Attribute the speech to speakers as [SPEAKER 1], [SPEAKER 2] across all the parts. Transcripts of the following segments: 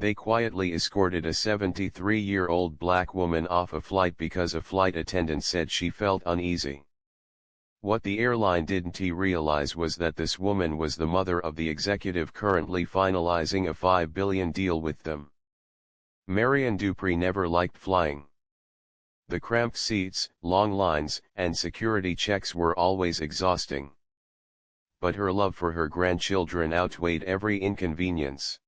[SPEAKER 1] They quietly escorted a 73-year-old black woman off a flight because a flight attendant said she felt uneasy. What the airline didn't realize was that this woman was the mother of the executive currently finalizing a $5 billion deal with them. Marian Dupree never liked flying. The cramped seats, long lines, and security checks were always exhausting. But her love for her grandchildren outweighed every inconvenience.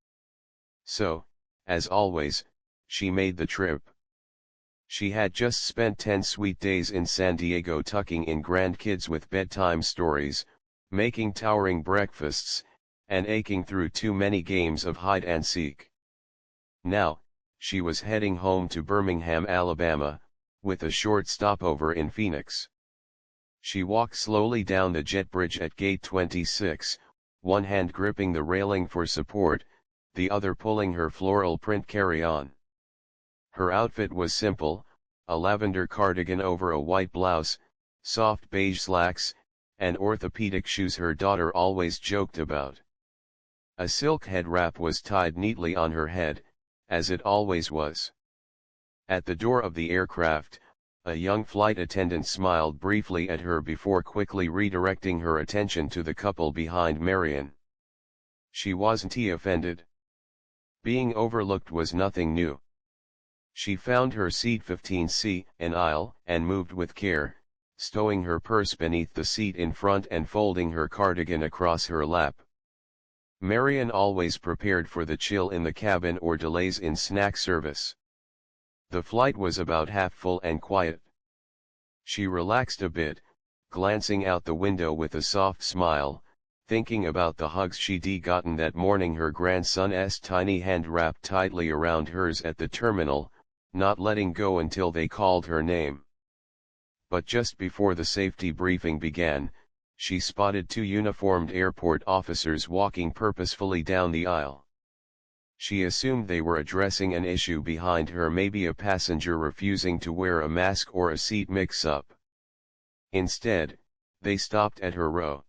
[SPEAKER 1] So, as always, she made the trip. She had just spent 10 sweet days in San Diego tucking in grandkids with bedtime stories, making towering breakfasts, and aching through too many games of hide and seek. Now, she was heading home to Birmingham, Alabama, with a short stopover in Phoenix. She walked slowly down the jet bridge at Gate 26, one hand gripping the railing for support, the other pulling her floral print carry-on. Her outfit was simple, a lavender cardigan over a white blouse, soft beige slacks, and orthopedic shoes her daughter always joked about. A silk head wrap was tied neatly on her head, as it always was. At the door of the aircraft, a young flight attendant smiled briefly at her before quickly redirecting her attention to the couple behind Marian. She wasn't offended. Being overlooked was nothing new. She found her seat 15C, an aisle, and moved with care, stowing her purse beneath the seat in front and folding her cardigan across her lap. Marian always prepared for the chill in the cabin or delays in snack service. The flight was about half full and quiet. She relaxed a bit, glancing out the window with a soft smile, thinking about the hugs she'd gotten that morning, her grandson's tiny hand wrapped tightly around hers at the terminal, not letting go until they called her name. But just before the safety briefing began, she spotted two uniformed airport officers walking purposefully down the aisle. She assumed they were addressing an issue behind her, maybe a passenger refusing to wear a mask or a seat mix-up. Instead, they stopped at her row.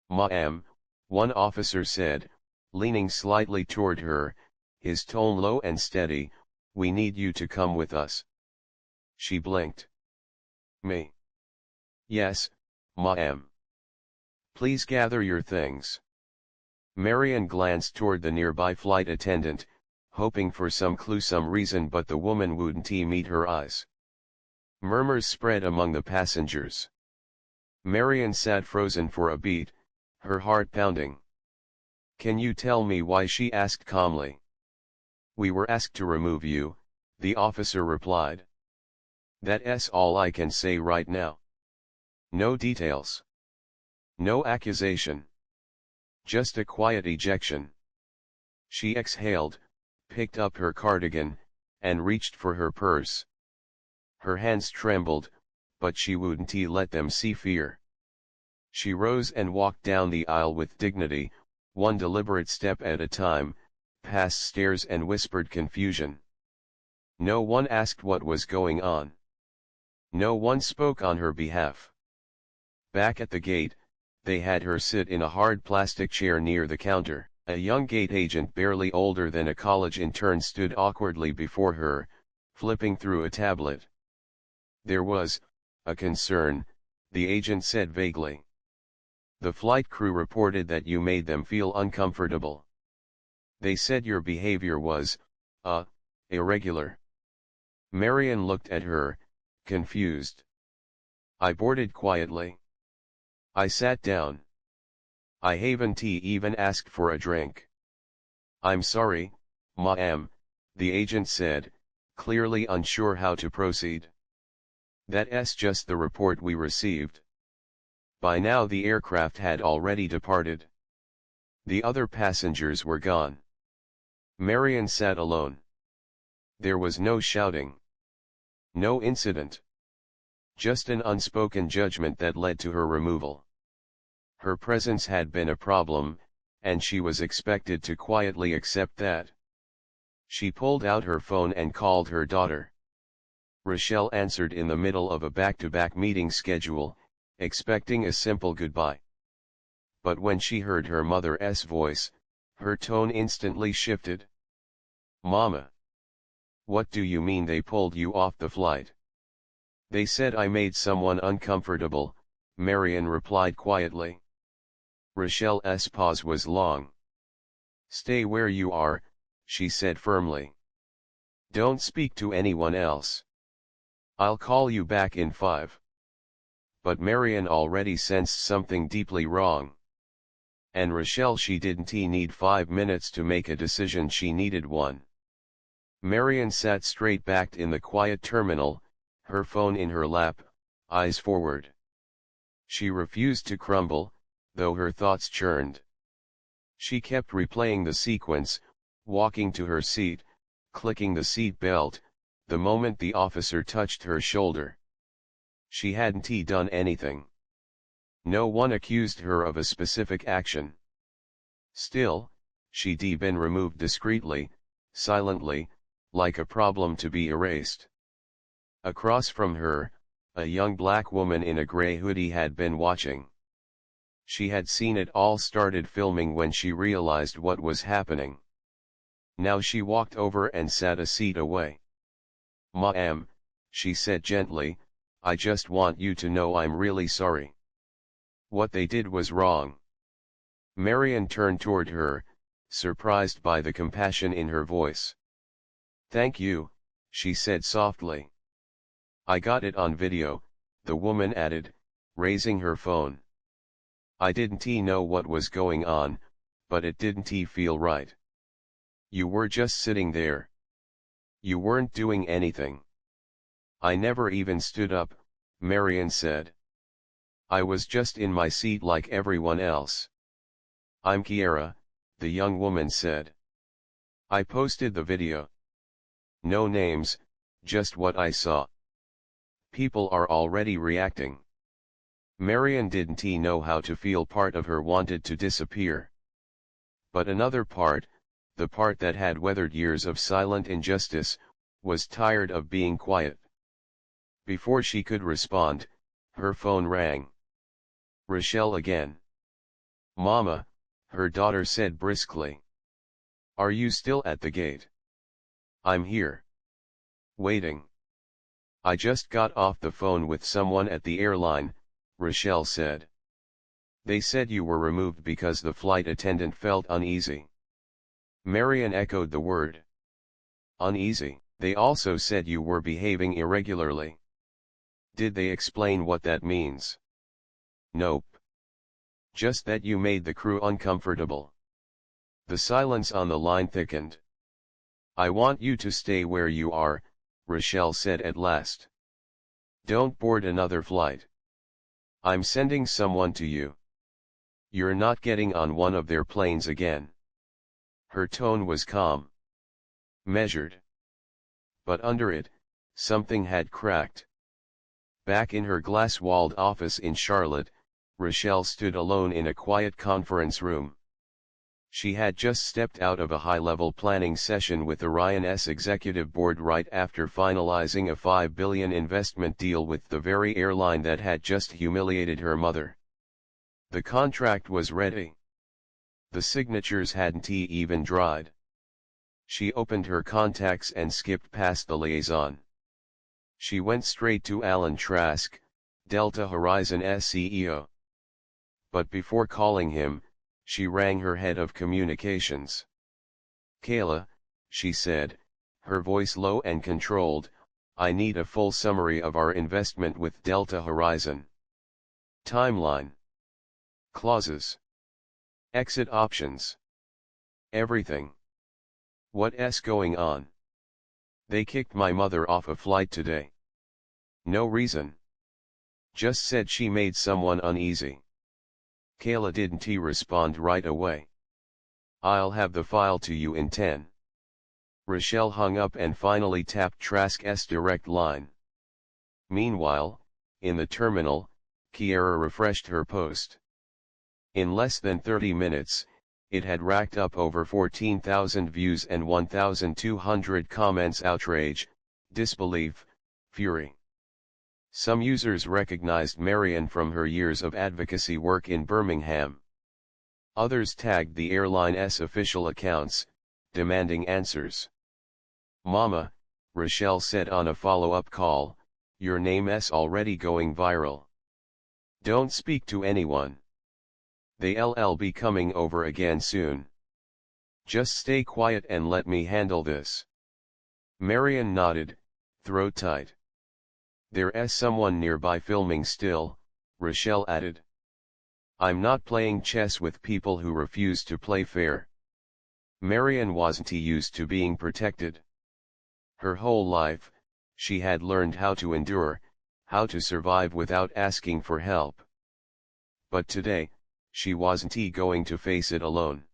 [SPEAKER 1] "Ma'am," one officer said, leaning slightly toward her, his tone low and steady, "we need you to come with us." She blinked. "Me?" "Yes, ma'am." "Please gather your things." Marian glanced toward the nearby flight attendant, hoping for some clue, some reason, but the woman wouldn't meet her eyes. Murmurs spread among the passengers. Marian sat frozen for a beat, her heart pounding. "Can you tell me why?" she asked calmly. "We were asked to remove you," the officer replied. "That's all I can say right now. No details. No accusation. Just a quiet ejection." She exhaled, picked up her cardigan, and reached for her purse. Her hands trembled, but she wouldn't let them see fear. She rose and walked down the aisle with dignity, one deliberate step at a time, past stares and whispered confusion. No one asked what was going on. No one spoke on her behalf. Back at the gate, they had her sit in a hard plastic chair near the counter. A young gate agent barely older than a college intern stood awkwardly before her, flipping through a tablet. "There was a concern," the agent said vaguely. "The flight crew reported that you made them feel uncomfortable. They said your behavior was, irregular." Marian looked at her, confused. "I boarded quietly. I sat down. I haven't even asked for a drink." "I'm sorry, ma'am," the agent said, clearly unsure how to proceed. "That's just the report we received." By now the aircraft had already departed. The other passengers were gone. Marian sat alone. There was no shouting. No incident. Just an unspoken judgment that led to her removal. Her presence had been a problem, and she was expected to quietly accept that. She pulled out her phone and called her daughter. Rochelle answered in the middle of a back-to-back meeting schedule, expecting a simple goodbye. But when she heard her mother's voice, her tone instantly shifted. Mama. What do you mean they pulled you off the flight? They said I made someone uncomfortable, Marian replied quietly. Rochelle's pause was long. Stay where you are, she said firmly. Don't speak to anyone else. I'll call you back in 5. But Marian already sensed something deeply wrong. And Rochelle, she didn't need 5 minutes to make a decision, she needed one. Marian sat straight-backed in the quiet terminal, her phone in her lap, eyes forward. She refused to crumble, though her thoughts churned. She kept replaying the sequence, walking to her seat, clicking the seat belt, the moment the officer touched her shoulder. She hadn't done anything. No one accused her of a specific action. Still, she'd been removed discreetly, silently, like a problem to be erased. Across from her, a young black woman in a gray hoodie had been watching. She had seen it all, started filming when she realized what was happening. Now she walked over and sat a seat away. "Ma'am," she said gently, "I just want you to know I'm really sorry. What they did was wrong." Marian turned toward her, surprised by the compassion in her voice. "Thank you," she said softly. "I got it on video," the woman added, raising her phone. "I didn't know what was going on, but it didn't feel right. You were just sitting there. You weren't doing anything." "I never even stood up," Marian said. "I was just in my seat like everyone else." "I'm Kiara," the young woman said. "I posted the video. No names, just what I saw. People are already reacting." Marian didn't know how to feel. Part of her wanted to disappear. But another part, the part that had weathered years of silent injustice, was tired of being quiet. Before she could respond, her phone rang. Rochelle again. "Mama," her daughter said briskly. "Are you still at the gate?" "I'm here. Waiting. I just got off the phone with someone at the airline," Rochelle said. "They said you were removed because the flight attendant felt uneasy." Marian echoed the word. "Uneasy." "They also said you were behaving irregularly." "Did they explain what that means?" "Nope. Just that you made the crew uncomfortable." The silence on the line thickened. "I want you to stay where you are," Rochelle said at last. "Don't board another flight. I'm sending someone to you. You're not getting on one of their planes again." Her tone was calm, measured. But under it, something had cracked. Back in her glass-walled office in Charlotte, Rochelle stood alone in a quiet conference room. She had just stepped out of a high-level planning session with Orion's executive board right after finalizing a $5 billion investment deal with the very airline that had just humiliated her mother. The contract was ready. The signatures hadn't even dried. She opened her contacts and skipped past the liaison. She went straight to Alan Trask, Delta Horizon's CEO. But before calling him, she rang her head of communications. "Kayla," she said, her voice low and controlled, "I need a full summary of our investment with Delta Horizon. Timeline. Clauses. Exit options. Everything. What's going on? They kicked my mother off a flight today. No reason. Just said she made someone uneasy." Kayla didn't respond right away. "I'll have the file to you in 10. Rochelle hung up and finally tapped Trask's direct line. Meanwhile, in the terminal, Kiara refreshed her post. In less than 30 minutes, it had racked up over 14,000 views and 1,200 comments. Outrage, disbelief, fury. Some users recognized Marian from her years of advocacy work in Birmingham. Others tagged the airline's official accounts, demanding answers. "Mama," Rochelle said on a follow-up call, "your name's already going viral. Don't speak to anyone. They'll be coming over again soon. Just stay quiet and let me handle this." Marian nodded, throat tight. "There's someone nearby filming still," Rochelle added. "I'm not playing chess with people who refuse to play fair." Marian wasn't used to being protected. Her whole life, she had learned how to endure, how to survive without asking for help. But today, she wasn't going to face it alone.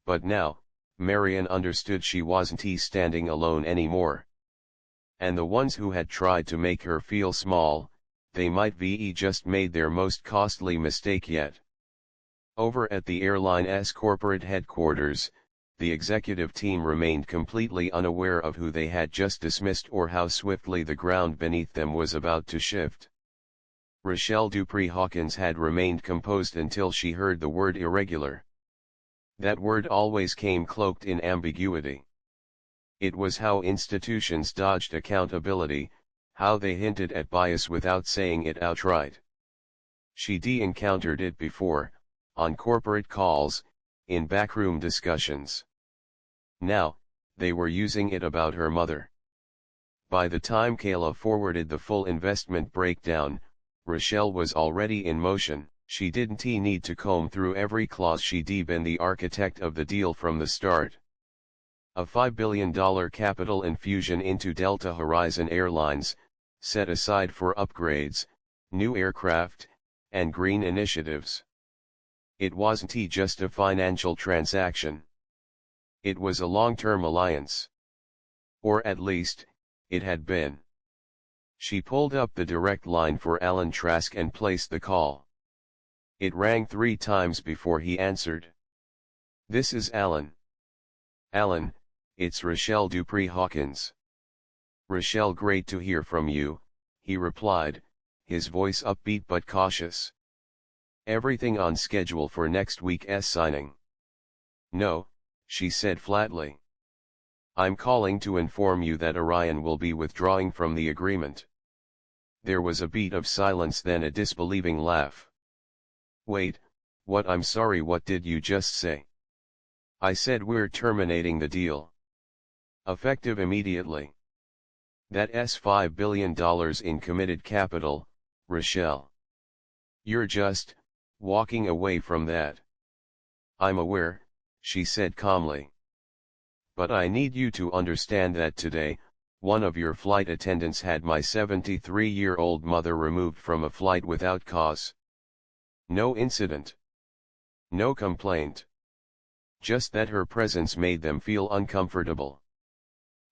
[SPEAKER 1] But now, Marian understood she wasn't standing alone anymore. And the ones who had tried to make her feel small, they might be just made their most costly mistake yet. Over at the airline's corporate headquarters, the executive team remained completely unaware of who they had just dismissed or how swiftly the ground beneath them was about to shift. Rochelle Dupree-Hawkins had remained composed until she heard the word irregular. That word always came cloaked in ambiguity. It was how institutions dodged accountability, how they hinted at bias without saying it outright. She'd encountered it before, on corporate calls, in backroom discussions. Now, they were using it about her mother. By the time Kayla forwarded the full investment breakdown, Rochelle was already in motion. She didn't need to comb through every clause. She'd been the architect of the deal from the start. A $5 billion capital infusion into Delta Horizon Airlines, set aside for upgrades, new aircraft, and green initiatives. It wasn't just a financial transaction. It was a long-term alliance. Or at least, it had been. She pulled up the direct line for Alan Trask and placed the call. It rang 3 times before he answered. "This is Alan." "Alan, it's Rochelle Dupree-Hawkins." "Rochelle, great to hear from you," he replied, his voice upbeat but cautious. "Everything on schedule for next week's signing?" "No," she said flatly. "I'm calling to inform you that Orion will be withdrawing from the agreement." There was a beat of silence, then a disbelieving laugh. "Wait, what? I'm sorry, what did you just say?" "I said we're terminating the deal. Effective immediately. That's $5 billion in committed capital, Rochelle. You're just walking away from that." "I'm aware," she said calmly. "But I need you to understand that today, one of your flight attendants had my 73-year-old mother removed from a flight without cause. No incident. No complaint. Just that her presence made them feel uncomfortable."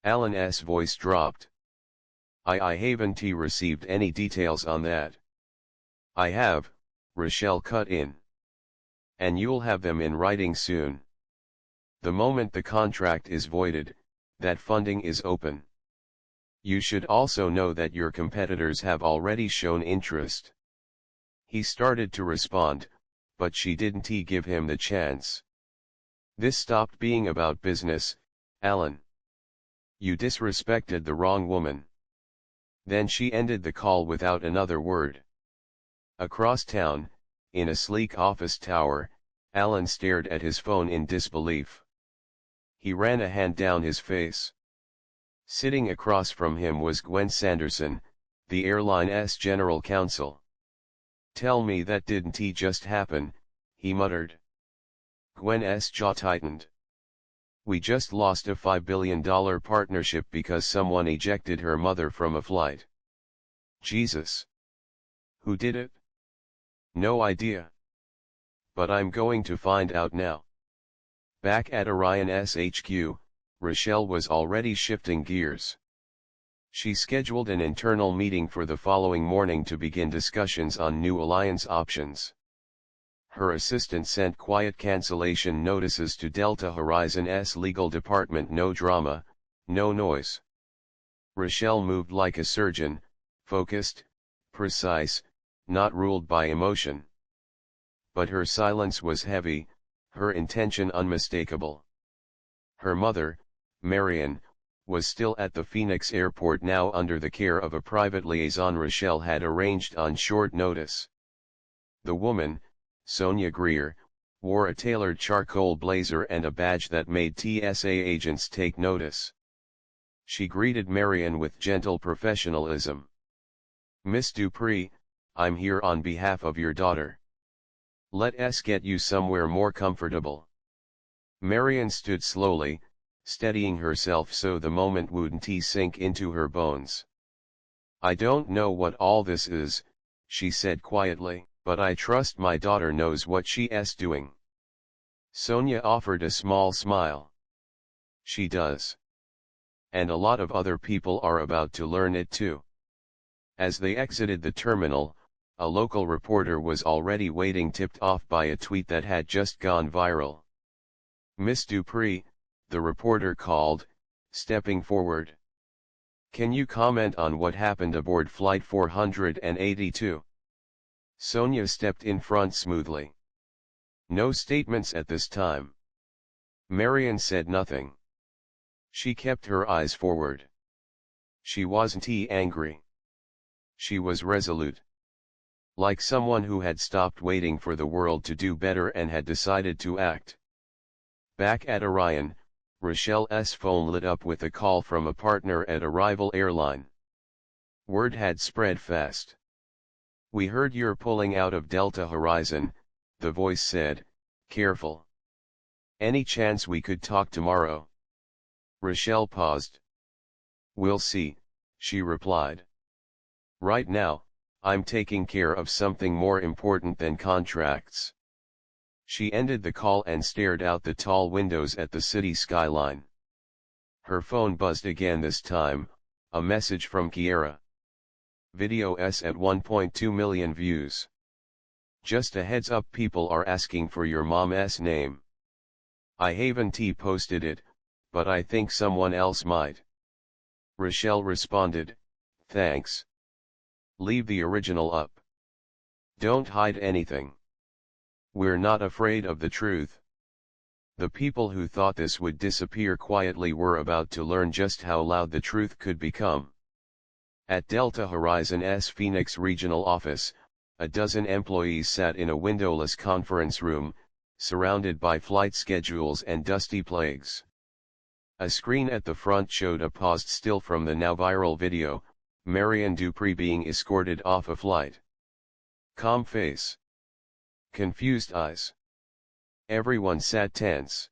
[SPEAKER 1] Alan's voice dropped. I haven't received any details on that." "I have," Rochelle cut in. "And you'll have them in writing soon. The moment the contract is voided, that funding is open. You should also know that your competitors have already shown interest." He started to respond, but she didn't give him the chance. "This stopped being about business, Alan. You disrespected the wrong woman." Then she ended the call without another word. Across town, in a sleek office tower, Alan stared at his phone in disbelief. He ran a hand down his face. Sitting across from him was Gwen Sanderson, the airline's general counsel. "Tell me that didn't just happen," he muttered. Gwen's jaw tightened. "We just lost a $5 billion partnership because someone ejected her mother from a flight." "Jesus. Who did it?" "No idea. But I'm going to find out now." Back at Orion's HQ, Rochelle was already shifting gears. She scheduled an internal meeting for the following morning to begin discussions on new alliance options. Her assistant sent quiet cancellation notices to Delta Horizon's legal department. No drama, no noise. Rochelle moved like a surgeon, focused, precise, not ruled by emotion. But her silence was heavy, her intention unmistakable. Her mother, Marian, was still at the Phoenix airport, now under the care of a private liaison Rochelle had arranged on short notice. The woman, Sonia Greer, wore a tailored charcoal blazer and a badge that made TSA agents take notice. She greeted Marian with gentle professionalism. "Miss Dupree, I'm here on behalf of your daughter. Let us get you somewhere more comfortable." Marian stood slowly, steadying herself so the moment wouldn't sink into her bones. "I don't know what all this is," she said quietly, "but I trust my daughter knows what she's doing." Sonia offered a small smile. "She does. And a lot of other people are about to learn it too." As they exited the terminal, a local reporter was already waiting, tipped off by a tweet that had just gone viral. "Miss Dupree," the reporter called, stepping forward. "Can you comment on what happened aboard Flight 482? Sonia stepped in front smoothly. "No statements at this time." Marian said nothing. She kept her eyes forward. She wasn't angry. She was resolute. Like someone who had stopped waiting for the world to do better and had decided to act. Back at Orion, Rochelle's phone lit up with a call from a partner at a rival airline. Word had spread fast. "We heard you're pulling out of Delta Horizon," the voice said, careful. "Any chance we could talk tomorrow?" Rochelle paused. "We'll see," she replied. "Right now, I'm taking care of something more important than contracts." She ended the call and stared out the tall windows at the city skyline. Her phone buzzed again, this time, a message from Kiera. "Video S at 1.2 million views. Just a heads up, people are asking for your mom's name. I haven't posted it, but I think someone else might." Rochelle responded, "Thanks. Leave the original up. Don't hide anything. We're not afraid of the truth." The people who thought this would disappear quietly were about to learn just how loud the truth could become. At Delta Horizon's Phoenix regional office, a dozen employees sat in a windowless conference room, surrounded by flight schedules and dusty plagues. A screen at the front showed a paused still from the now viral video, Marian Dupree being escorted off a flight. Calm face. Confused eyes. Everyone sat tense.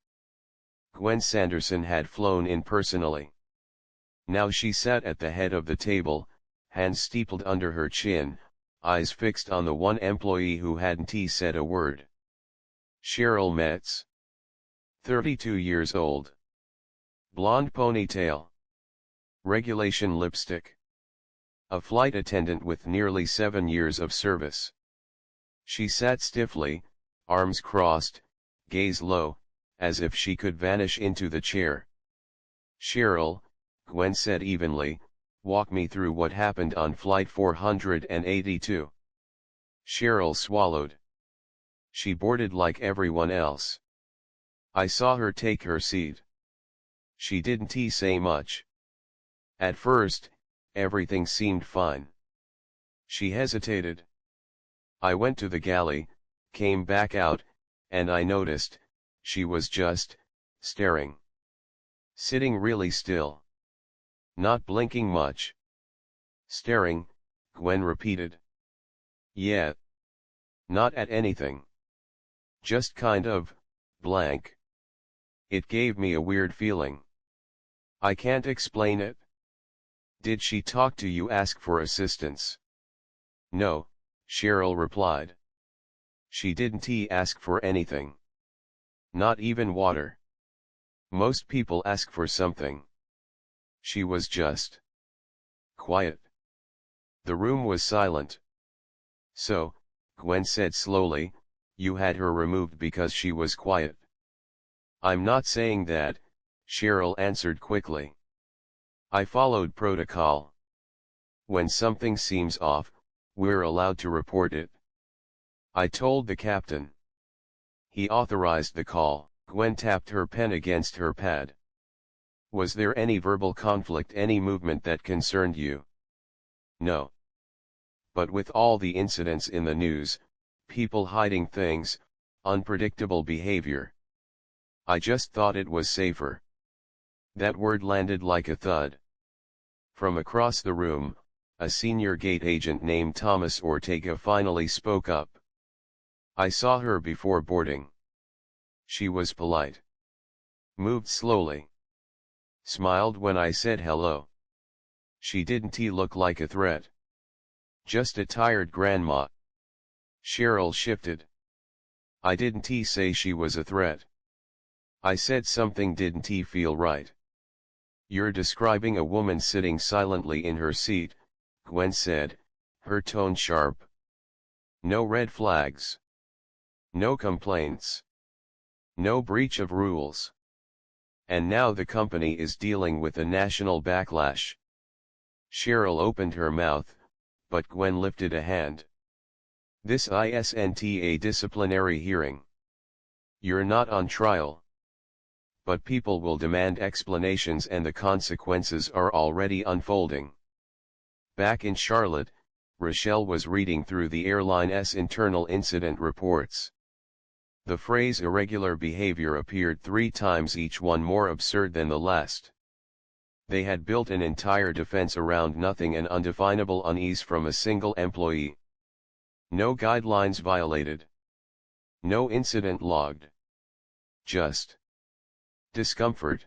[SPEAKER 1] Gwen Sanderson had flown in personally. Now she sat at the head of the table, hands steepled under her chin, eyes fixed on the one employee who hadn't said a word. Cheryl Metz. 32 years old. Blonde ponytail. Regulation lipstick. A flight attendant with nearly 7 years of service. She sat stiffly, arms crossed, gaze low, as if she could vanish into the chair. "Cheryl," Gwen said evenly, "walk me through what happened on Flight 482. Cheryl swallowed. "She boarded like everyone else. I saw her take her seat. She didn't say much. At first, everything seemed fine. She hesitated. I went to the galley, came back out, and I noticed, she was just staring. Sitting really still. Not blinking much." "Staring," Gwen repeated. "Yeah. Not at anything. Just kind of blank. It gave me a weird feeling. I can't explain it." "Did she talk to you, ask for assistance?" "No," Cheryl replied. "She didn't ask for anything. Not even water. Most people ask for something. She was just quiet." The room was silent. "So," Gwen said slowly, "you had her removed because she was quiet?" "I'm not saying that," Cheryl answered quickly. "I followed protocol. When something seems off, we're allowed to report it. I told the captain. He authorized the call." Gwen tapped her pen against her pad. Was there any verbal conflict, any movement that concerned you? No. But with all the incidents in the news, people hiding things, unpredictable behavior, I just thought it was safer. That word landed like a thud. From across the room, a senior gate agent named Thomas Ortega finally spoke up. I saw her before boarding. She was polite. Moved slowly. Smiled when I said hello. She didn't look like a threat. Just a tired grandma. Cheryl shifted. I didn't say she was a threat. I said something didn't feel right. You're describing a woman sitting silently in her seat, Gwen said, her tone sharp. No red flags. No complaints. No breach of rules. And now the company is dealing with a national backlash. Cheryl opened her mouth, but Gwen lifted a hand. This isn't a disciplinary hearing. You're not on trial. But people will demand explanations and the consequences are already unfolding. Back in Charlotte, Rochelle was reading through the airline's internal incident reports. The phrase irregular behavior appeared 3 times, each one more absurd than the last. They had built an entire defense around nothing and undefinable unease from a single employee. No guidelines violated. No incident logged. Just discomfort.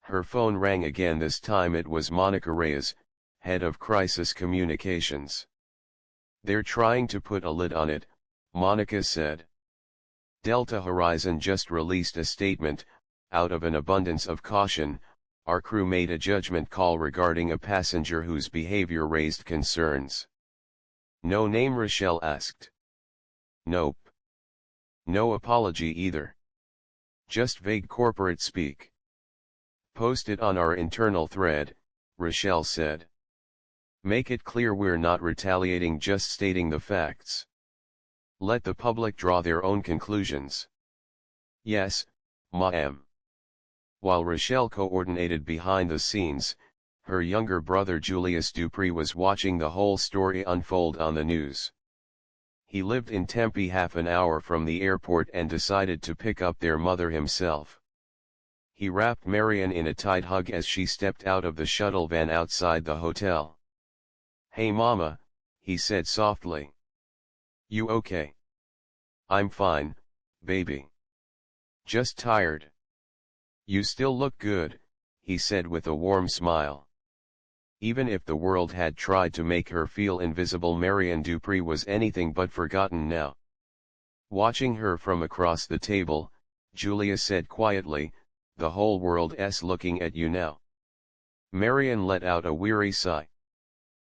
[SPEAKER 1] Her phone rang again. This time it was Monica Reyes, head of crisis communications. They're trying to put a lid on it, Monica said. Delta Horizon just released a statement. Out of an abundance of caution, our crew made a judgment call regarding a passenger whose behavior raised concerns. No name, Rochelle asked. Nope. No apology either. Just vague corporate speak. Posted on our internal thread, Rochelle said. Make it clear we're not retaliating, just stating the facts. Let the public draw their own conclusions. Yes, ma'am. While Rochelle coordinated behind the scenes, her younger brother Julius Dupree was watching the whole story unfold on the news. He lived in Tempe, half an hour from the airport, and decided to pick up their mother himself. He wrapped Marian in a tight hug as she stepped out of the shuttle van outside the hotel. Hey mama, he said softly. You okay? I'm fine, baby. Just tired. You still look good, he said with a warm smile. Even if the world had tried to make her feel invisible, Marian Dupree was anything but forgotten now. Watching her from across the table, Julia said quietly, the whole world's looking at you now. Marian let out a weary sigh.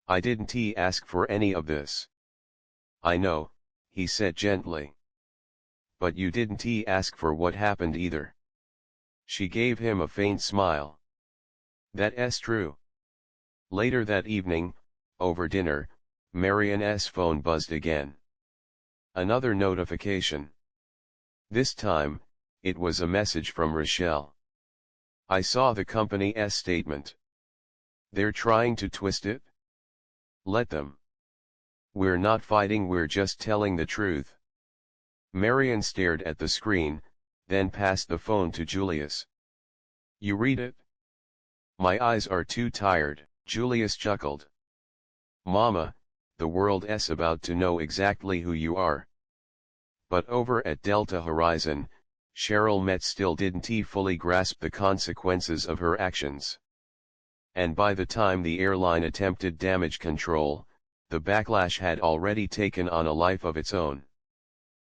[SPEAKER 1] I didn't ask for any of this. I know, he said gently. But you didn't ask for what happened either. She gave him a faint smile. That's true. Later that evening, over dinner, Marian's phone buzzed again. Another notification. This time, it was a message from Rochelle. I saw the company's statement. They're trying to twist it? Let them. We're not fighting, we're just telling the truth. Marian stared at the screen, then passed the phone to Julius. You read it? My eyes are too tired, Julius chuckled. Mama, the world's about to know exactly who you are. But over at Delta Horizon, Cheryl Metz still didn't fully grasp the consequences of her actions. And by the time the airline attempted damage control, the backlash had already taken on a life of its own.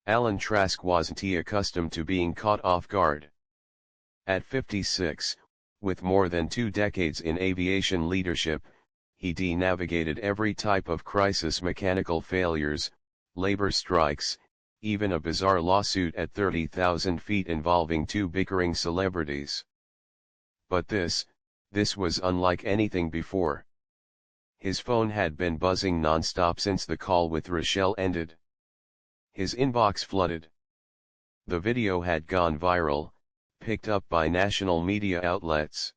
[SPEAKER 1] Alan Trask wasn't accustomed to being caught off guard. At 56, with more than 2 decades in aviation leadership, he navigated every type of crisis: mechanical failures, labor strikes, even a bizarre lawsuit at 30,000 feet involving 2 bickering celebrities. But this was unlike anything before. His phone had been buzzing non-stop since the call with Rochelle ended. His inbox flooded. The video had gone viral, picked up by national media outlets.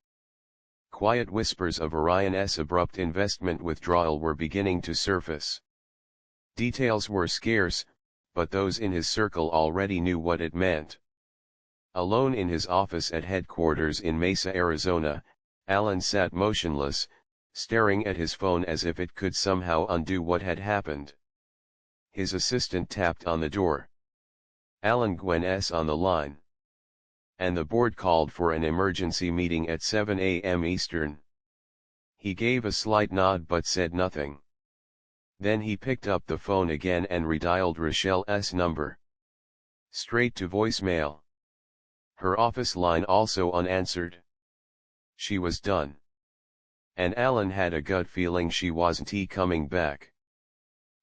[SPEAKER 1] Quiet whispers of Orion's abrupt investment withdrawal were beginning to surface. Details were scarce, but those in his circle already knew what it meant. Alone in his office at headquarters in Mesa, Arizona, Alan sat motionless, staring at his phone as if it could somehow undo what had happened. His assistant tapped on the door. "Alan, Gwen's on the line." "And the board called for an emergency meeting at 7 a.m. Eastern." He gave a slight nod but said nothing. Then he picked up the phone again and redialed Rochelle's number. Straight to voicemail. Her office line also unanswered. She was done. And Alan had a gut feeling she wasn't coming back.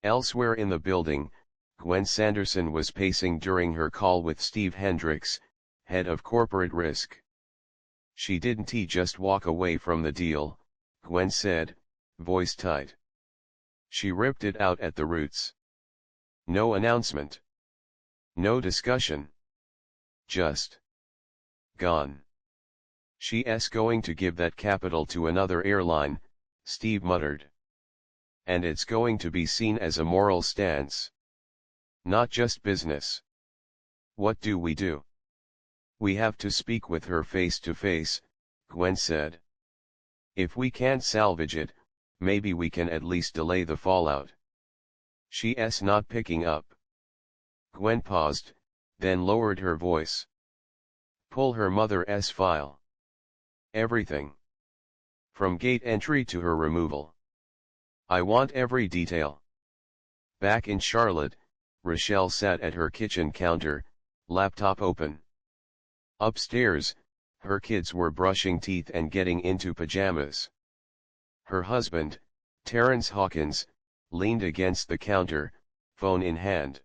[SPEAKER 1] Elsewhere in the building, Gwen Sanderson was pacing during her call with Steve Hendricks, head of corporate risk. "She didn't just walk away from the deal," Gwen said, voice tight. "She ripped it out at the roots. No announcement. No discussion. Just gone. She's going to give that capital to another airline," Steve muttered. "And it's going to be seen as a moral stance. Not just business. What do? We have to speak with her face to face," Gwen said. "If we can't salvage it, maybe we can at least delay the fallout." "She's not picking up." Gwen paused, then lowered her voice. "Pull her mother's file. Everything. From gate entry to her removal. I want every detail." Back in Charlotte, Rochelle sat at her kitchen counter, laptop open. Upstairs, her kids were brushing teeth and getting into pajamas. Her husband, Terrence Hawkins, leaned against the counter, phone in hand.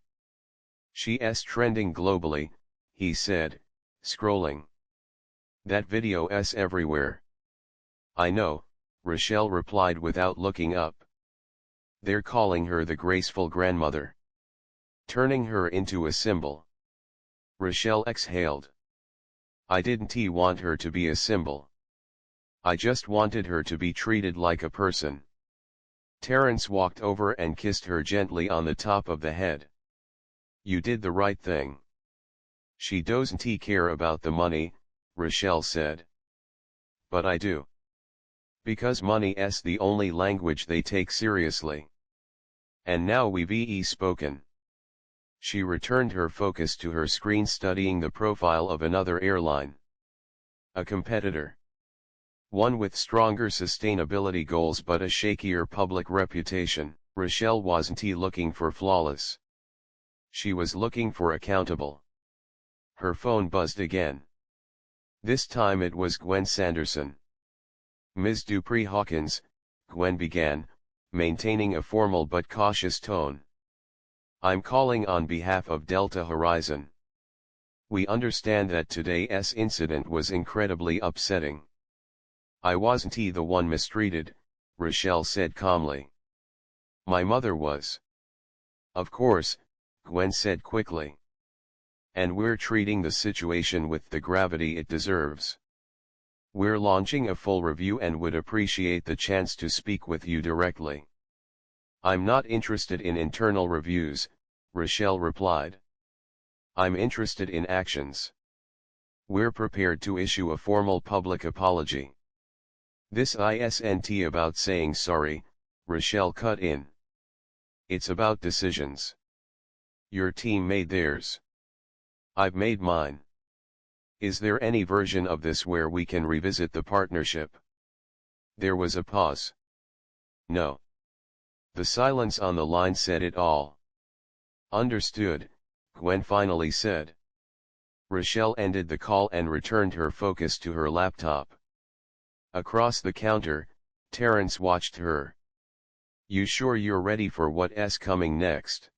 [SPEAKER 1] "She's trending globally," he said, scrolling. "That video's everywhere." "I know," Rochelle replied without looking up. "They're calling her the graceful grandmother. Turning her into a symbol." Rochelle exhaled. "I didn't want her to be a symbol. I just wanted her to be treated like a person." Terrence walked over and kissed her gently on the top of the head. "You did the right thing." "She doesn't care about the money," Rochelle said. "But I do. Because money's the only language they take seriously. And now we've spoken." She returned her focus to her screen, studying the profile of another airline. A competitor. One with stronger sustainability goals but a shakier public reputation. Rochelle wasn't looking for flawless. She was looking for accountable. Her phone buzzed again. This time it was Gwen Sanderson. "Ms. Dupree-Hawkins," Gwen began, maintaining a formal but cautious tone. "I'm calling on behalf of Delta Horizon. We understand that today's incident was incredibly upsetting." "I wasn't the one mistreated," Rochelle said calmly. "My mother was." "Of course," Gwen said quickly. "And we're treating the situation with the gravity it deserves. We're launching a full review and would appreciate the chance to speak with you directly." "I'm not interested in internal reviews," Rochelle replied. "I'm interested in actions. We're prepared to issue a formal public apology." "This isn't about saying sorry," Rochelle cut in. "It's about decisions. Your team made theirs. I've made mine. Is there any version of this where we can revisit the partnership?" There was a pause. "No." The silence on the line said it all. "Understood," Gwen finally said. Rochelle ended the call and returned her focus to her laptop. Across the counter, Terrence watched her. "You sure you're ready for what's coming next?"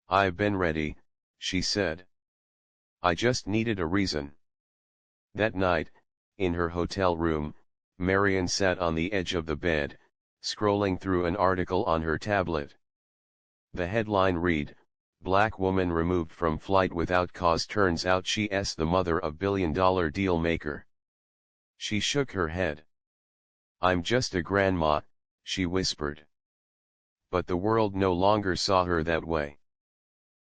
[SPEAKER 1] "I've been ready," she said. "I just needed a reason." That night, in her hotel room, Marian sat on the edge of the bed, scrolling through an article on her tablet. The headline read, Black woman removed from flight without cause. Turns out she's the mother of billion-dollar deal maker. She shook her head. I'm just a grandma, she whispered. But the world no longer saw her that way.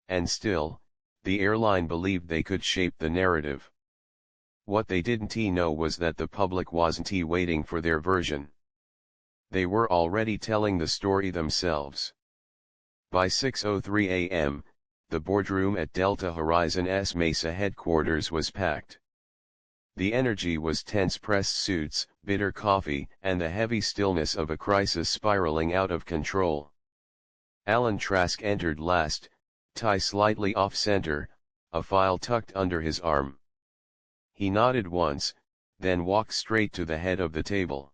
[SPEAKER 1] And still, the airline believed they could shape the narrative. What they didn't know was that the public wasn't waiting for their version. They were already telling the story themselves. By 6:03 a.m., the boardroom at Delta Horizon's Mesa headquarters was packed. The energy was tense. Press suits, bitter coffee, and the heavy stillness of a crisis spiraling out of control. Alan Trask entered last, tie slightly off-center, a file tucked under his arm. He nodded once, then walked straight to the head of the table.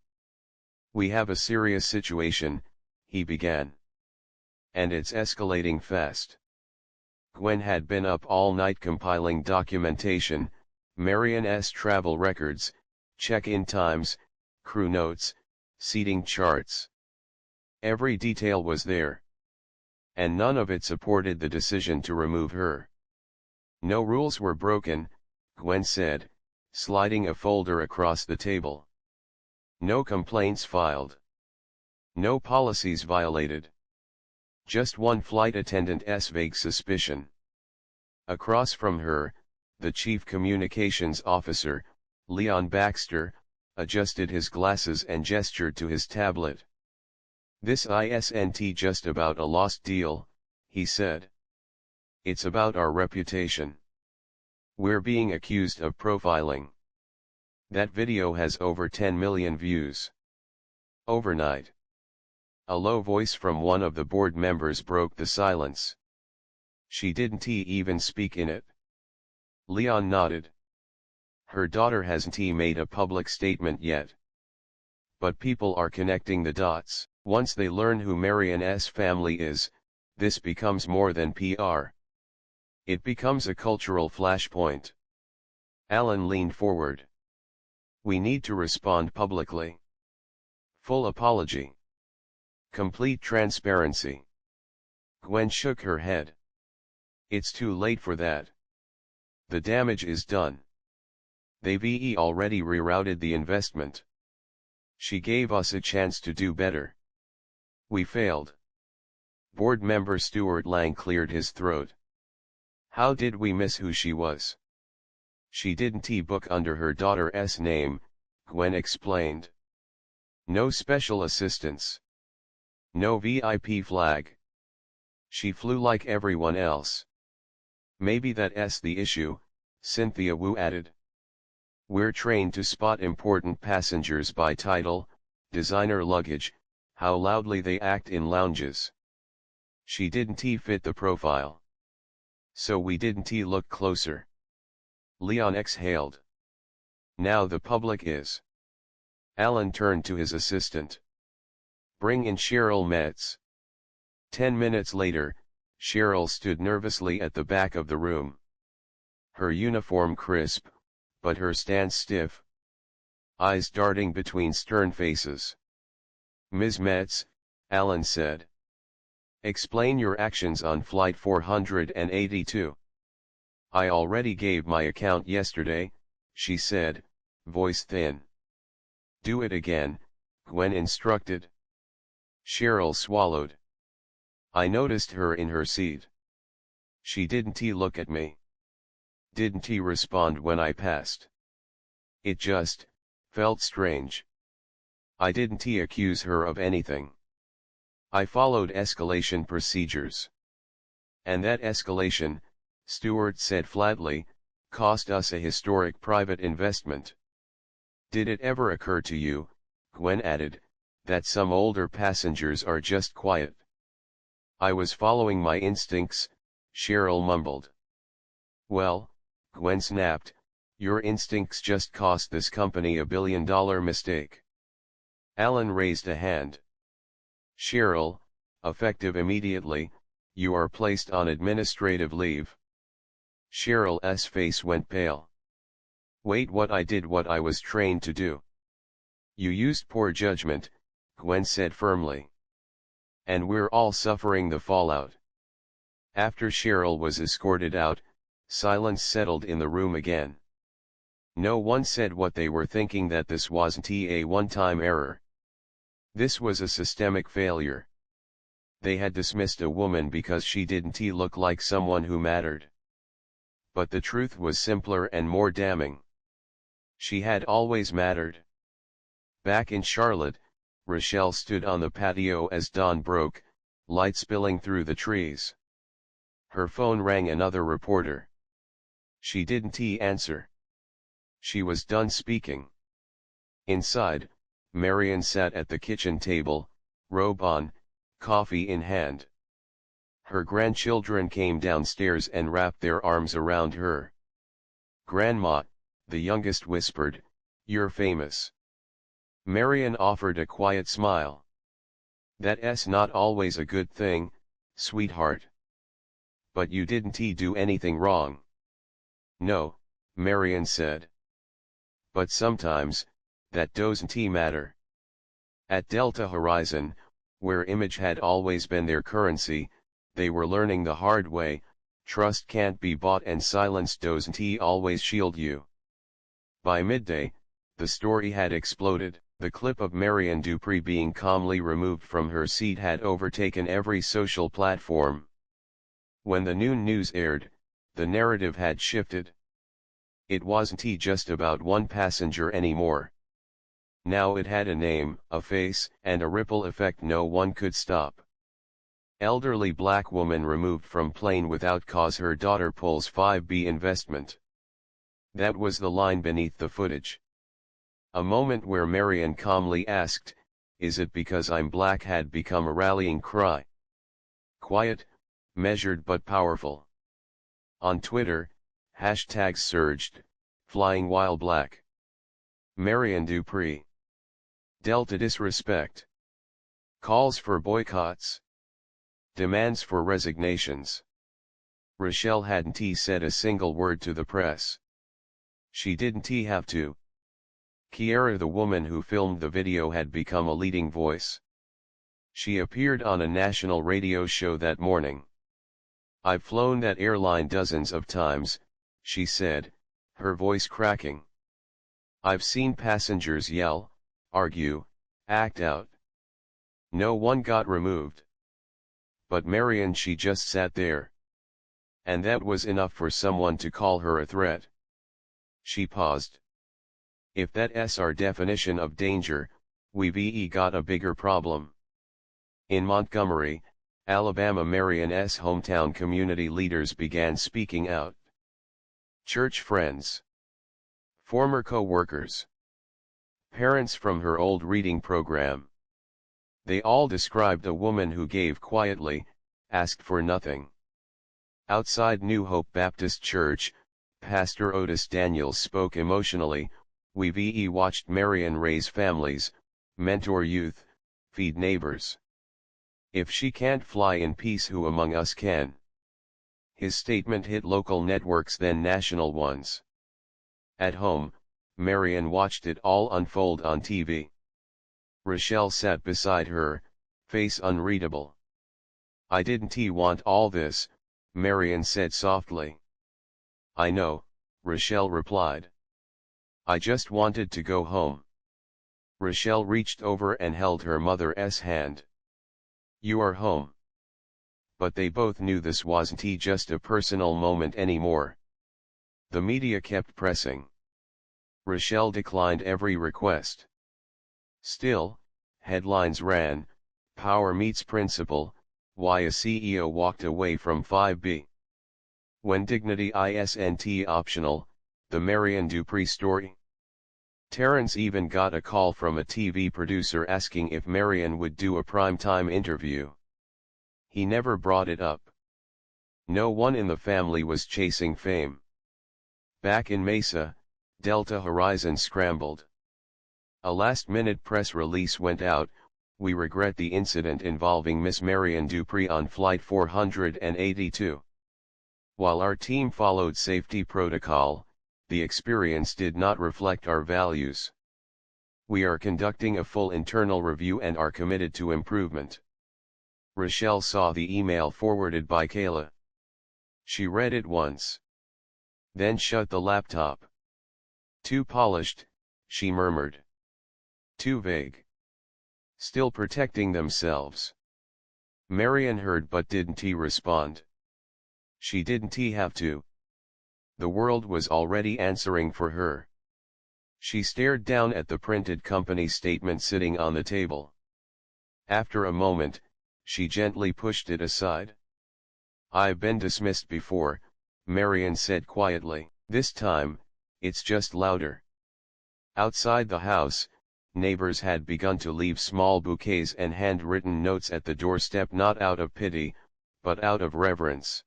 [SPEAKER 1] We have a serious situation, he began. And it's escalating fast. Gwen had been up all night compiling documentation, Marian's travel records, check-in times, crew notes, seating charts. Every detail was there. And none of it supported the decision to remove her. No rules were broken, Gwen said, sliding a folder across the table. No complaints filed. No policies violated. Just one flight attendant's vague suspicion. Across from her, the chief communications officer, Leon Baxter, adjusted his glasses and gestured to his tablet. This isn't just about a lost deal, he said. It's about our reputation. We're being accused of profiling. That video has over 10 million views. Overnight. A low voice from one of the board members broke the silence. She didn't even speak in it. Leon nodded. Her daughter hasn't made a public statement yet. But people are connecting the dots. Once they learn who Marian's family is, this becomes more than PR. It becomes a cultural flashpoint. Alan leaned forward. We need to respond publicly. Full apology. Complete transparency. Gwen shook her head. It's too late for that. The damage is done. They've already rerouted the investment. She gave us a chance to do better. We failed. Board member Stuart Lang cleared his throat. How did we miss who she was? She didn't book under her daughter's name, Gwen explained. No special assistance. No VIP flag. She flew like everyone else. Maybe that's the issue, Cynthia Wu added. We're trained to spot important passengers by title, designer luggage, how loudly they act in lounges. She didn't fit the profile. So we didn't look closer. Leon exhaled. Now the public is. Alan turned to his assistant. Bring in Cheryl Metz. 10 minutes later, Cheryl stood nervously at the back of the room. Her uniform crisp, but her stance stiff. Eyes darting between stern faces. Ms. Metz, Alan said. Explain your actions on Flight 482. I already gave my account yesterday, she said, voice thin. Do it again, Gwen instructed. Cheryl swallowed. I noticed her in her seat. She didn't look at me. Didn't respond when I passed. It just felt strange. I didn't accuse her of anything. I followed escalation procedures. And that escalation, Stewart said flatly, cost us a historic private investment. Did it ever occur to you, Gwen added, that some older passengers are just quiet? I was following my instincts, Cheryl mumbled. Well, Gwen snapped, your instincts just cost this company $1 billion mistake. Alan raised a hand. Cheryl, effective immediately, you are placed on administrative leave. Cheryl's face went pale. Wait, what? I did what I was trained to do. You used poor judgment, Gwen said firmly. And we're all suffering the fallout. After Cheryl was escorted out, silence settled in the room again. No one said what they were thinking, that this wasn't a one-time error. This was a systemic failure. They had dismissed a woman because she didn't look like someone who mattered. But the truth was simpler and more damning. She had always mattered. Back in Charlotte, Rochelle stood on the patio as dawn broke, light spilling through the trees. Her phone rang. Another reporter. She didn't answer. She was done speaking. Inside, Marian sat at the kitchen table, robe on, coffee in hand. Her grandchildren came downstairs and wrapped their arms around her. "Grandma," the youngest whispered, "you're famous." Marian offered a quiet smile. "That's not always a good thing, sweetheart. But you didn't do anything wrong." "No," Marian said. "But sometimes, that doesn't matter." At Delta Horizon, where image had always been their currency, they were learning the hard way: trust can't be bought and silence doesn't always shield you. By midday, the story had exploded. The clip of Marian Dupree being calmly removed from her seat had overtaken every social platform. When the noon news aired, the narrative had shifted. It wasn't just about one passenger anymore. Now it had a name, a face, and a ripple effect no one could stop. Elderly black woman removed from plane without cause. Her daughter pulls 5B investment. That was the line beneath the footage. A moment where Marian calmly asked, "Is it because I'm black?" had become a rallying cry. Quiet, measured but powerful. On Twitter, hashtags surged: "Flying while black," "Marian Dupree," "Delta disrespect," calls for boycotts, demands for resignations. Rochelle hadn't said a single word to the press. She didn't have to. Kiara, the woman who filmed the video, had become a leading voice. She appeared on a national radio show that morning. "I've flown that airline dozens of times," she said, her voice cracking. "I've seen passengers yell, argue, act out. No one got removed. But Marian, she just sat there. And that was enough for someone to call her a threat." She paused. "If that's our definition of danger, we've got a bigger problem." In Montgomery, Alabama, Marian's hometown, community leaders began speaking out. Church friends, former co-workers, parents from her old reading program. They all described a woman who gave quietly, asked for nothing. Outside New Hope Baptist Church, Pastor Otis Daniels spoke emotionally. "We've watched Marian raise families, mentor youth, feed neighbors. If she can't fly in peace, who among us can?" His statement hit local networks, then national ones. At home, Marian watched it all unfold on TV. Rochelle sat beside her, face unreadable. "I didn't want all this," Marian said softly. "I know," Rochelle replied. "I just wanted to go home." Rochelle reached over and held her mother's hand. "You are home." But they both knew this wasn't just a personal moment anymore. The media kept pressing. Rochelle declined every request. Still, headlines ran: "Power meets principle, why a CEO walked away from 5B." "When dignity isn't optional," the Marian Dupree story. Terrence even got a call from a TV producer asking if Marian would do a primetime interview. He never brought it up. No one in the family was chasing fame. Back in Mesa, Delta Horizon scrambled. A last-minute press release went out: "We regret the incident involving Miss Marian Dupree on Flight 482. While our team followed safety protocol, the experience did not reflect our values. We are conducting a full internal review and are committed to improvement." Rochelle saw the email forwarded by Kayla. She read it once. Then shut the laptop. Too polished, she murmured. Too vague. Still protecting themselves. Marian heard but didn't respond. She didn't have to. The world was already answering for her. She stared down at the printed company statement sitting on the table. After a moment, she gently pushed it aside. I've been dismissed before, Marian said quietly. This time, it's just louder. Outside the house, neighbors had begun to leave small bouquets and handwritten notes at the doorstep, not out of pity, but out of reverence.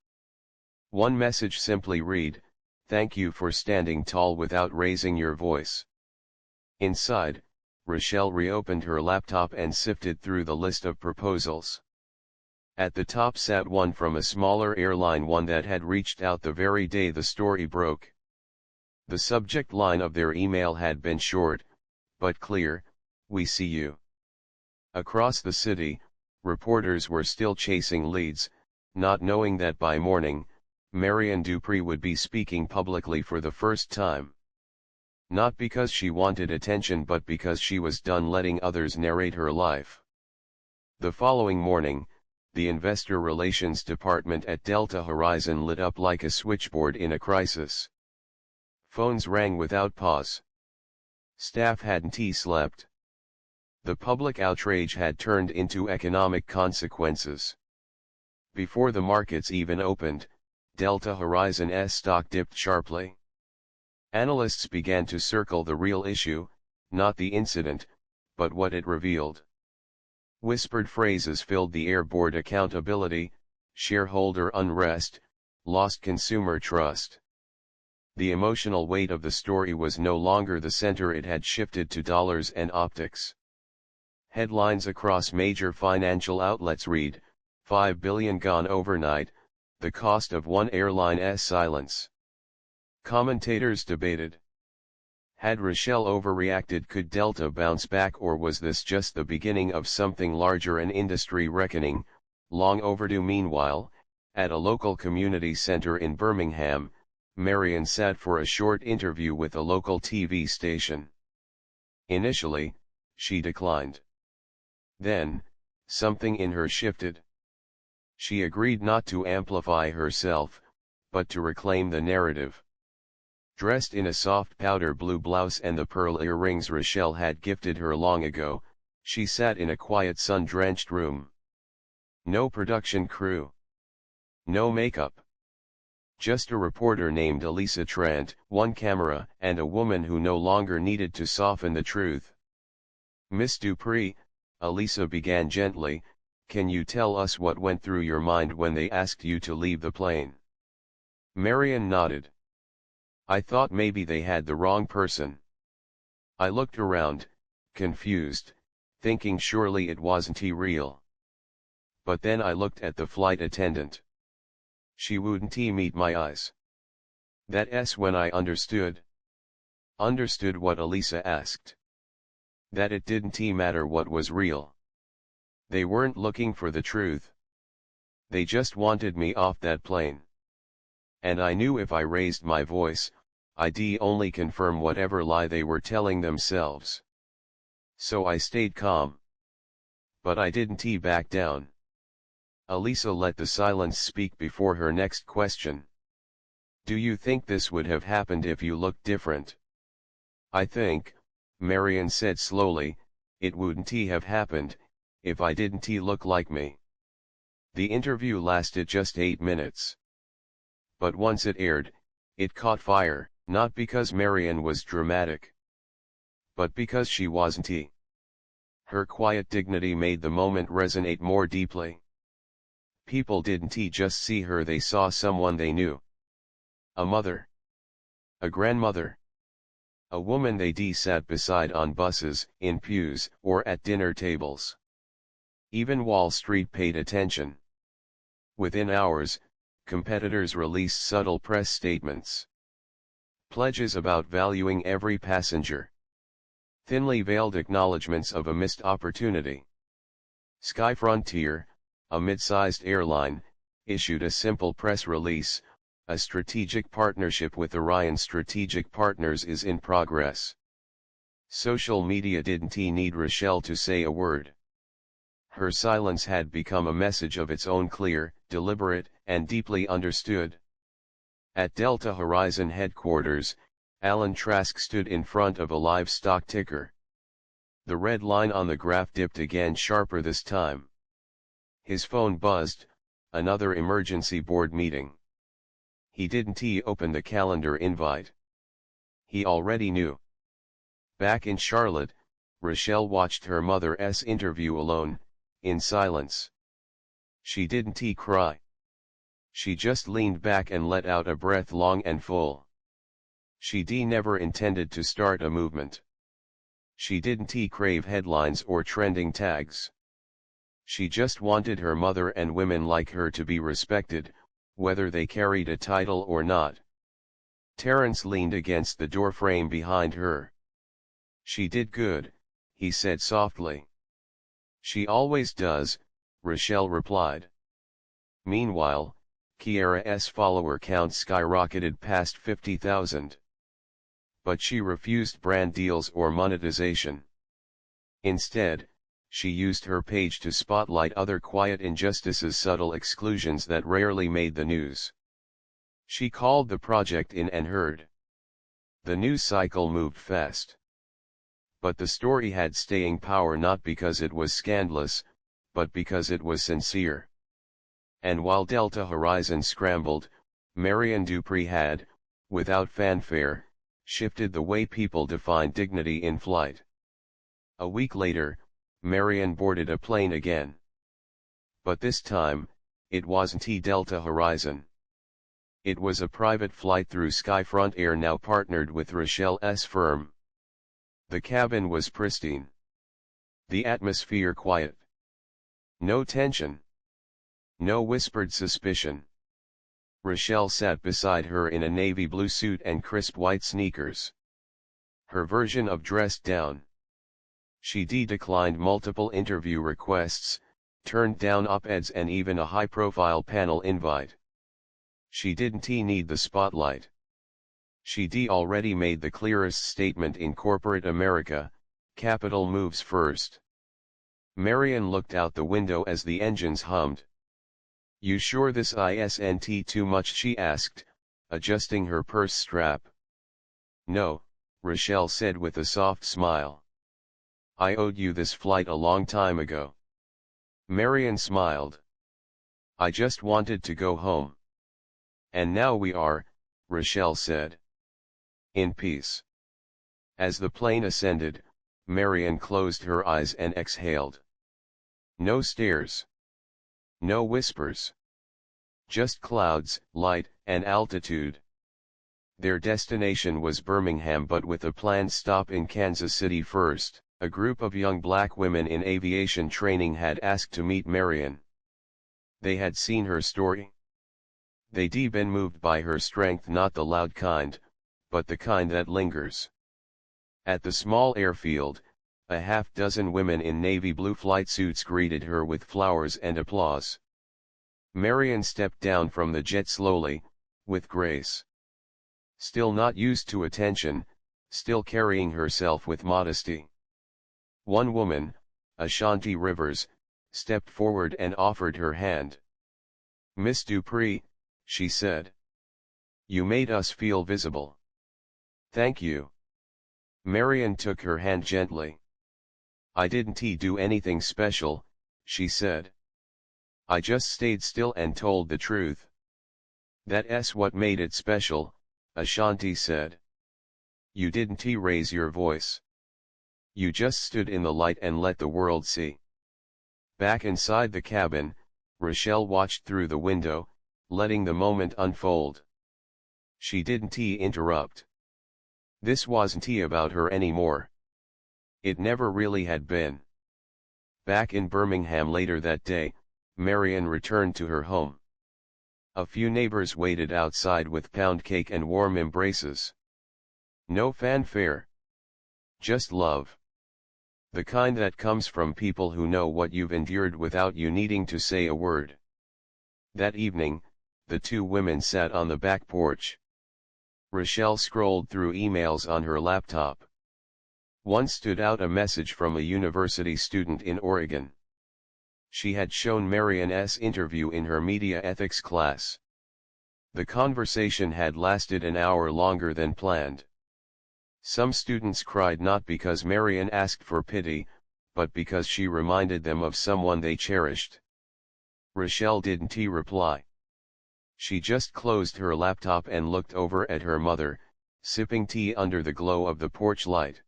[SPEAKER 1] One message simply read, "Thank you for standing tall without raising your voice." Inside, Rochelle reopened her laptop and sifted through the list of proposals. At the top sat one from a smaller airline, one that had reached out the very day the story broke. The subject line of their email had been short, but clear, "We see you." Across the city, reporters were still chasing leads, not knowing that by morning, Marian Dupree would be speaking publicly for the first time. Not because she wanted attention, but because she was done letting others narrate her life. The following morning, the investor relations department at Delta Horizon lit up like a switchboard in a crisis. Phones rang without pause. Staff hadn't slept. The public outrage had turned into economic consequences. Before the markets even opened, Delta Horizon's stock dipped sharply. Analysts began to circle the real issue, not the incident, but what it revealed. Whispered phrases filled the air: board accountability, shareholder unrest, lost consumer trust. The emotional weight of the story was no longer the center, it had shifted to dollars and optics. Headlines across major financial outlets read, "5 billion gone overnight, the cost of one airline's silence." Commentators debated. Had Rochelle overreacted? Could Delta bounce back, or was this just the beginning of something larger, an industry reckoning, long overdue? Meanwhile, at a local community center in Birmingham, Marian sat for a short interview with a local TV station. Initially, she declined. Then, something in her shifted. She agreed not to amplify herself, but to reclaim the narrative. Dressed in a soft powder blue blouse and the pearl earrings Rochelle had gifted her long ago, she sat in a quiet sun-drenched room. No production crew. No makeup. Just a reporter named Elisa Trant, one camera, and a woman who no longer needed to soften the truth. "Miss Dupree," Elisa began gently, "can you tell us what went through your mind when they asked you to leave the plane?" Marian nodded. "I thought maybe they had the wrong person. I looked around, confused, thinking surely it wasn't real. But then I looked at the flight attendant. She wouldn't meet my eyes. That's when I understood." Understood what? Elisa asked. That it didn't matter what was real. They weren't looking for the truth. They just wanted me off that plane. And I knew if I raised my voice, I'd only confirm whatever lie they were telling themselves. So I stayed calm. But I didn't back down. Elisa let the silence speak before her next question. "Do you think this would have happened if you looked different?" "I think," Marian said slowly, "it wouldn't have happened, if I didn't look like me." The interview lasted just 8 minutes. But once it aired, it caught fire, not because Marian was dramatic, but because she wasn't. Her quiet dignity made the moment resonate more deeply. People didn't just see her, they saw someone they knew. A mother. A grandmother. A woman they sat beside on buses, in pews, or at dinner tables. Even Wall Street paid attention. Within hours, competitors released subtle press statements. Pledges about valuing every passenger. Thinly veiled acknowledgments of a missed opportunity. Sky Frontier, a mid-sized airline, issued a simple press release, A strategic partnership with Orion Strategic Partners is in progress. Social media didn't need Rochelle to say a word. Her silence had become a message of its own, clear, deliberate, and deeply understood. At Delta Horizon headquarters, Alan Trask stood in front of a live stock ticker. The red line on the graph dipped again, sharper this time. His phone buzzed, another emergency board meeting. He didn't open the calendar invite. He already knew. Back in Charlotte, Rochelle watched her mother's interview alone, in silence. She didn't cry. She just leaned back and let out a breath long and full. She never intended to start a movement. She didn't crave headlines or trending tags. She just wanted her mother and women like her to be respected, whether they carried a title or not. Terence leaned against the doorframe behind her. "She did good," he said softly. "She always does," Rochelle replied. Meanwhile, Kiara's follower count skyrocketed past 50,000. But she refused brand deals or monetization. Instead, she used her page to spotlight other quiet injustices, subtle exclusions that rarely made the news. She called the project in and heard. The news cycle moved fast. But the story had staying power, not because it was scandalous, but because it was sincere. And while Delta Horizon scrambled, Marian Dupree had, without fanfare, shifted the way people defined dignity in flight. A week later, Marian boarded a plane again. But this time, it wasn't Delta Horizon. It was a private flight through Skyfront Air, now partnered with Rochelle's firm. The cabin was pristine. The atmosphere quiet. No tension. No whispered suspicion. Rochelle sat beside her in a navy blue suit and crisp white sneakers. Her version of dressed down. She declined multiple interview requests, turned down op-eds and even a high-profile panel invite. She didn't need the spotlight. She already made the clearest statement in corporate America: capital moves first. Marian looked out the window as the engines hummed. "You sure this isn't too much?" she asked, adjusting her purse strap. "No," Rochelle said with a soft smile. "I owed you this flight a long time ago." Marian smiled. "I just wanted to go home." "And now we are," Rochelle said. "In peace." As the plane ascended, Marian closed her eyes and exhaled. No stairs. No whispers. Just clouds, light, and altitude. Their destination was Birmingham, but with a planned stop in Kansas City first. A group of young black women in aviation training had asked to meet Marian. They had seen her story. They'd been moved by her strength, not the loud kind, but the kind that lingers. At the small airfield, a half-dozen women in navy blue flight suits greeted her with flowers and applause. Marian stepped down from the jet slowly, with grace. Still not used to attention, still carrying herself with modesty. One woman, Ashanti Rivers, stepped forward and offered her hand. "Miss Dupree," she said. "You made us feel visible." "Thank you." Marian took her hand gently. "I didn't do anything special," she said. "I just stayed still and told the truth." "That's what made it special," Ashanti said. "You didn't raise your voice. You just stood in the light and let the world see." Back inside the cabin, Rochelle watched through the window, letting the moment unfold. She didn't interrupt. This wasn't about her anymore. It never really had been. Back in Birmingham later that day, Marian returned to her home. A few neighbors waited outside with pound cake and warm embraces. No fanfare. Just love. The kind that comes from people who know what you've endured without you needing to say a word. That evening, the two women sat on the back porch. Rochelle scrolled through emails on her laptop. One stood out, a message from a university student in Oregon. She had shown Marian's interview in her media ethics class. The conversation had lasted an hour longer than planned. Some students cried not because Marian asked for pity, but because she reminded them of someone they cherished. Rochelle didn't reply. She just closed her laptop and looked over at her mother, sipping tea under the glow of the porch light.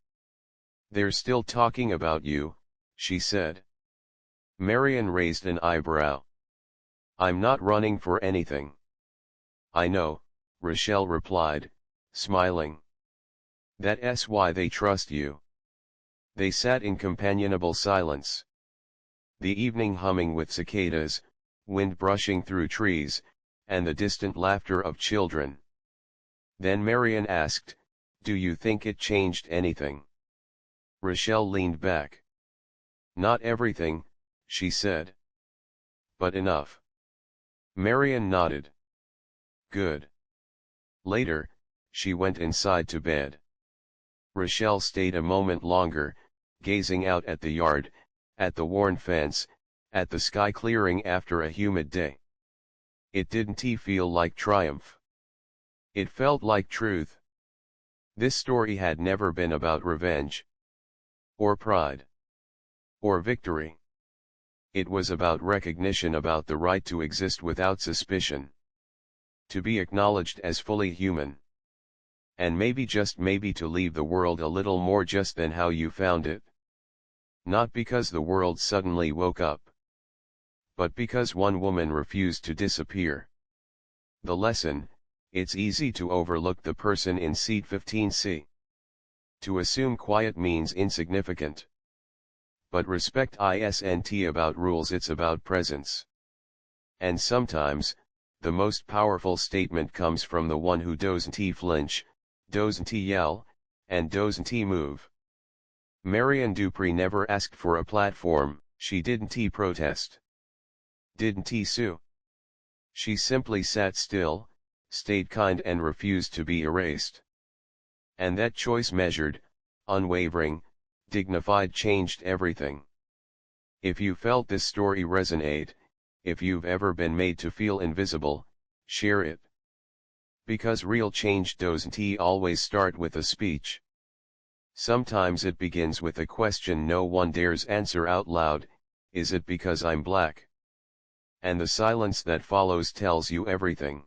[SPEAKER 1] "They're still talking about you," she said. Marian raised an eyebrow. "I'm not running for anything." "I know," Rochelle replied, smiling. "That's why they trust you." They sat in companionable silence. The evening humming with cicadas, wind brushing through trees, and the distant laughter of children. Then Marian asked, "Do you think it changed anything?" Rochelle leaned back. "Not everything," she said. "But enough." Marian nodded. "Good." Later, she went inside to bed. Rochelle stayed a moment longer, gazing out at the yard, at the worn fence, at the sky clearing after a humid day. It didn't feel like triumph. It felt like truth. This story had never been about revenge, or pride, or victory. It was about recognition, about the right to exist without suspicion. To be acknowledged as fully human. And maybe, just maybe, to leave the world a little more just than how you found it. Not because the world suddenly woke up, but because one woman refused to disappear. The lesson: it's easy to overlook the person in seat 15C. To assume quiet means insignificant. But respect isn't about rules, it's about presence. And sometimes, the most powerful statement comes from the one who doesn't flinch, doesn't yell, and doesn't move. Marian Dupree never asked for a platform, she didn't protest. Didn't sue. She simply sat still, stayed kind, and refused to be erased. And that choice, measured, unwavering, dignified, changed everything. If you felt this story resonate, if you've ever been made to feel invisible, share it. Because real change doesn't always start with a speech. Sometimes it begins with a question no one dares answer out loud: is it because I'm black? And the silence that follows tells you everything.